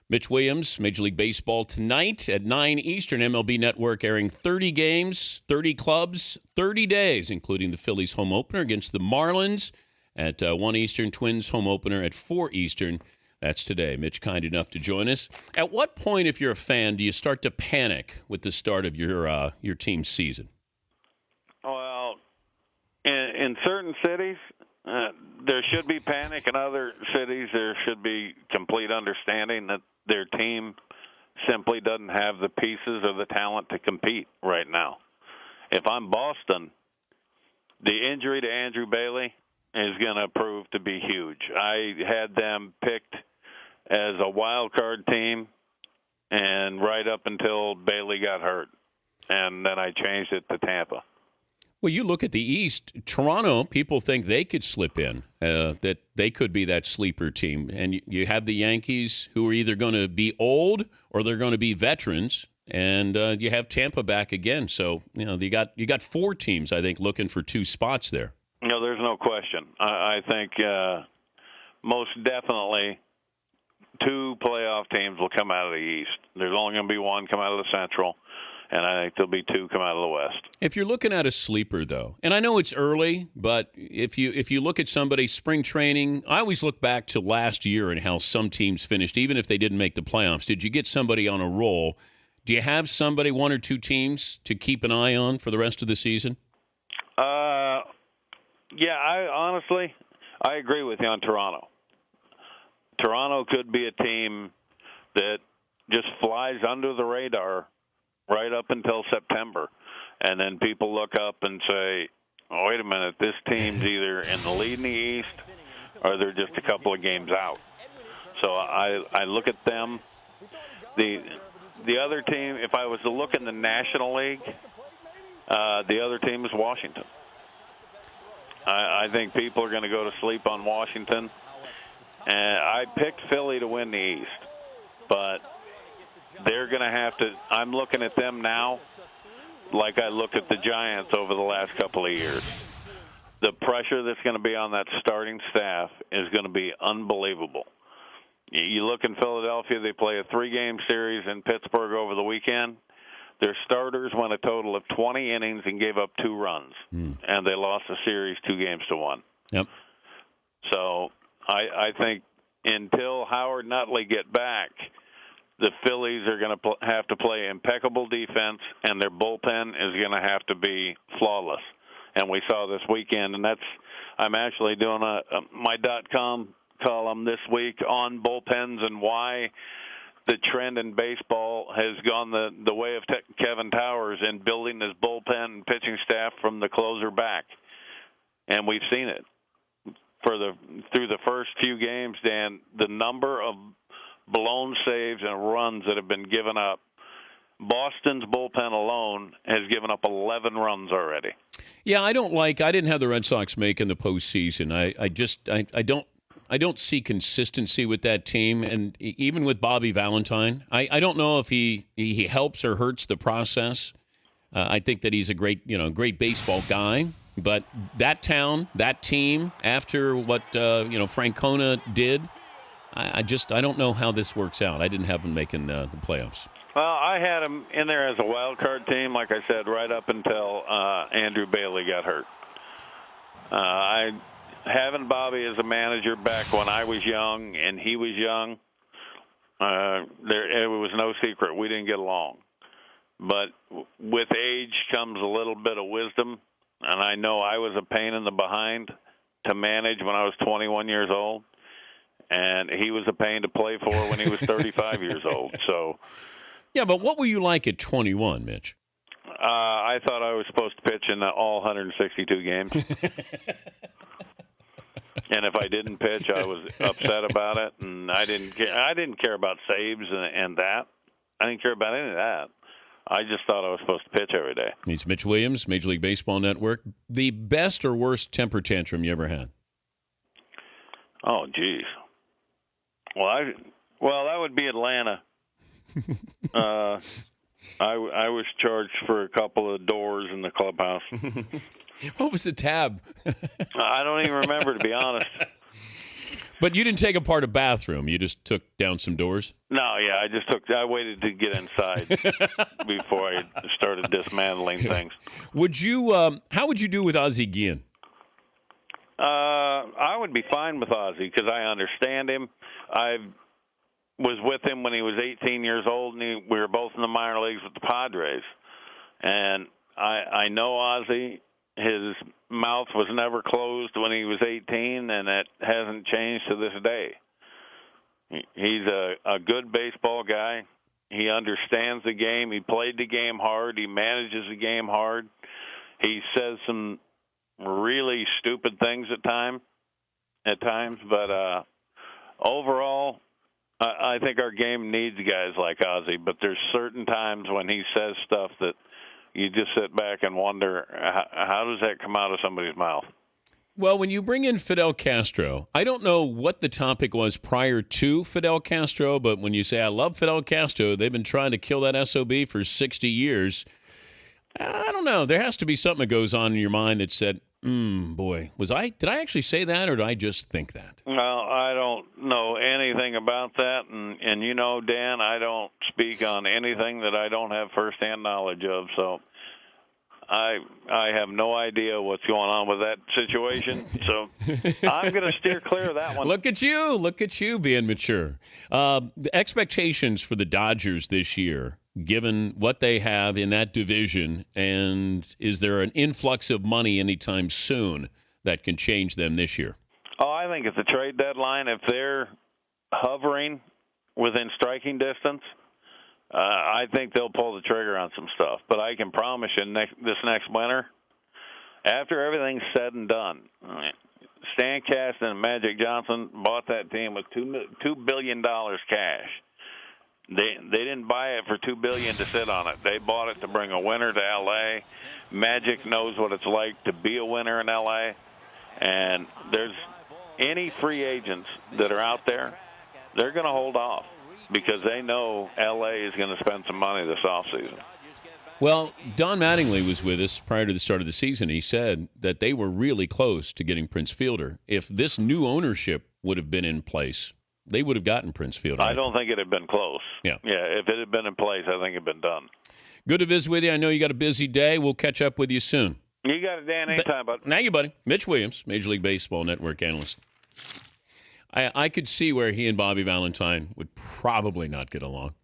Mitch Williams, Major League Baseball tonight at 9 Eastern, MLB Network airing 30 games, 30 clubs, 30 days, including the Phillies home opener against the Marlins at 1 Eastern, Twins home opener at 4 Eastern. That's today. Mitch, kind enough to join us. At what point, if you're a fan, do you start to panic with the start of your team's season? Well, in certain cities, there should be panic. In other cities, there should be complete understanding that their team simply doesn't have the pieces or the talent to compete right now. If I'm Boston, the injury to Andrew Bailey is going to prove to be huge. I had them picked as a wild card team, and right up until Bailey got hurt, and then I changed it to Tampa. Well, you look at the East, Toronto, people think they could slip in, that they could be that sleeper team. And you have the Yankees, who are either going to be old or they're going to be veterans, and you have Tampa back again. So, you got 4 teams, I think, looking for 2 spots there. No, there's no question. I think most definitely 2 playoff teams will come out of the East. There's only going to be 1 come out of the Central, and I think there'll be 2 come out of the West. If you're looking at a sleeper, though, and I know it's early, but if you look at somebody's spring training, I always look back to last year and how some teams finished, even if they didn't make the playoffs. Did you get somebody on a roll? Do you have somebody, 1 or 2 teams, to keep an eye on for the rest of the season? Yeah, I agree with you on Toronto. Toronto could be a team that just flies under the radar right up until September. And then people look up and say, oh, wait a minute, this team's either in the lead in the East or they're just a couple of games out. So I look at them. The other team, if I was to look in the National League, the other team is Washington. I think people are going to go to sleep on Washington. And I picked Philly to win the East, but they're going to have to – I'm looking at them now like I looked at the Giants over the last couple of years. The pressure that's going to be on that starting staff is going to be unbelievable. You look in Philadelphia, they play a 3-game series in Pittsburgh over the weekend. Their starters went a total of 20 innings and gave up 2 runs, and they lost the series 2-1. Yep. So I think until Howard Nutley get back, the Phillies are going to have to play impeccable defense, and their bullpen is going to have to be flawless. And we saw this weekend, and I'm actually doing my .com column this week on bullpens and why the trend in baseball has gone the way of Kevin Towers in building his bullpen and pitching staff from the closer back. And we've seen it through the first few games, Dan, the number of blown saves and runs that have been given up. Boston's bullpen alone has given up 11 runs already. Yeah, I didn't have the Red Sox making the postseason. I don't see consistency with that team, and even with Bobby Valentine, I don't know if he helps or hurts the process. I think that he's a great baseball guy, but that team, after what Francona did, I don't know how this works out. I didn't have them making the playoffs. Well, I had him in there as a wild card team, like I said, right up until Andrew Bailey got hurt. Having Bobby as a manager back when I was young and he was young, it was no secret we didn't get along. But with age comes a little bit of wisdom, and I know I was a pain in the behind to manage when I was 21 years old, and he was a pain to play for when he was 35 years old. So, yeah, but what were you like at 21, Mitch? I thought I was supposed to pitch in all 162 games. And if I didn't pitch, I was upset about it, and I didn't care about saves and that. I didn't care about any of that. I just thought I was supposed to pitch every day. He's Mitch Williams, Major League Baseball Network. The best or worst temper tantrum you ever had? Oh, geez. Well, that would be Atlanta. I was charged for a couple of doors in the clubhouse. What was the tab? I don't even remember, to be honest. But you didn't take apart a bathroom. You just took down some doors? No, yeah, I waited to get inside before I started dismantling things. Would you? How would you do with Ozzie Guillen? I would be fine with Ozzie because I understand him. I was with him when he was 18 years old, and we were both in the minor leagues with the Padres. And I know Ozzie. His mouth was never closed when he was 18, and that hasn't changed to this day. He's a good baseball guy. He understands the game. He played the game hard. He manages the game hard. He says some really stupid things at times, but overall, I think our game needs guys like Ozzie, but there's certain times when he says stuff that you just sit back and wonder, how does that come out of somebody's mouth? Well, when you bring in Fidel Castro, I don't know what the topic was prior to Fidel Castro, but when you say, I love Fidel Castro, they've been trying to kill that SOB for 60 years. I don't know. There has to be something that goes on in your mind that said, boy, did I actually say that, or did I just think that? Well, I don't know anything about that, and you know, Dan, I don't speak on anything that I don't have firsthand knowledge of, so I have no idea what's going on with that situation, so I'm going to steer clear of that one. Look at you being mature. The expectations for the Dodgers this year, given what they have in that division, and is there an influx of money anytime soon that can change them this year? Oh, I think at the trade deadline, if they're hovering within striking distance, I think they'll pull the trigger on some stuff. But I can promise you this next winter, after everything's said and done, Stan Kasten and Magic Johnson bought that team with $2 billion cash. They didn't buy it for $2 billion to sit on it. They bought it to bring a winner to L.A. Magic knows what it's like to be a winner in L.A. And there's any free agents that are out there, they're going to hold off because they know L.A. is going to spend some money this offseason. Well, Don Mattingly was with us prior to the start of the season. He said that they were really close to getting Prince Fielder. If this new ownership would have been in place, they would have gotten Prince Fielder. I don't think it had been close. Yeah, if it had been in place, I think it had been done. Good to visit with you. I know you got a busy day. We'll catch up with you soon. You got it, Dan, anytime, bud. Thank you, buddy. Mitch Williams, Major League Baseball Network analyst. I could see where he and Bobby Valentine would probably not get along.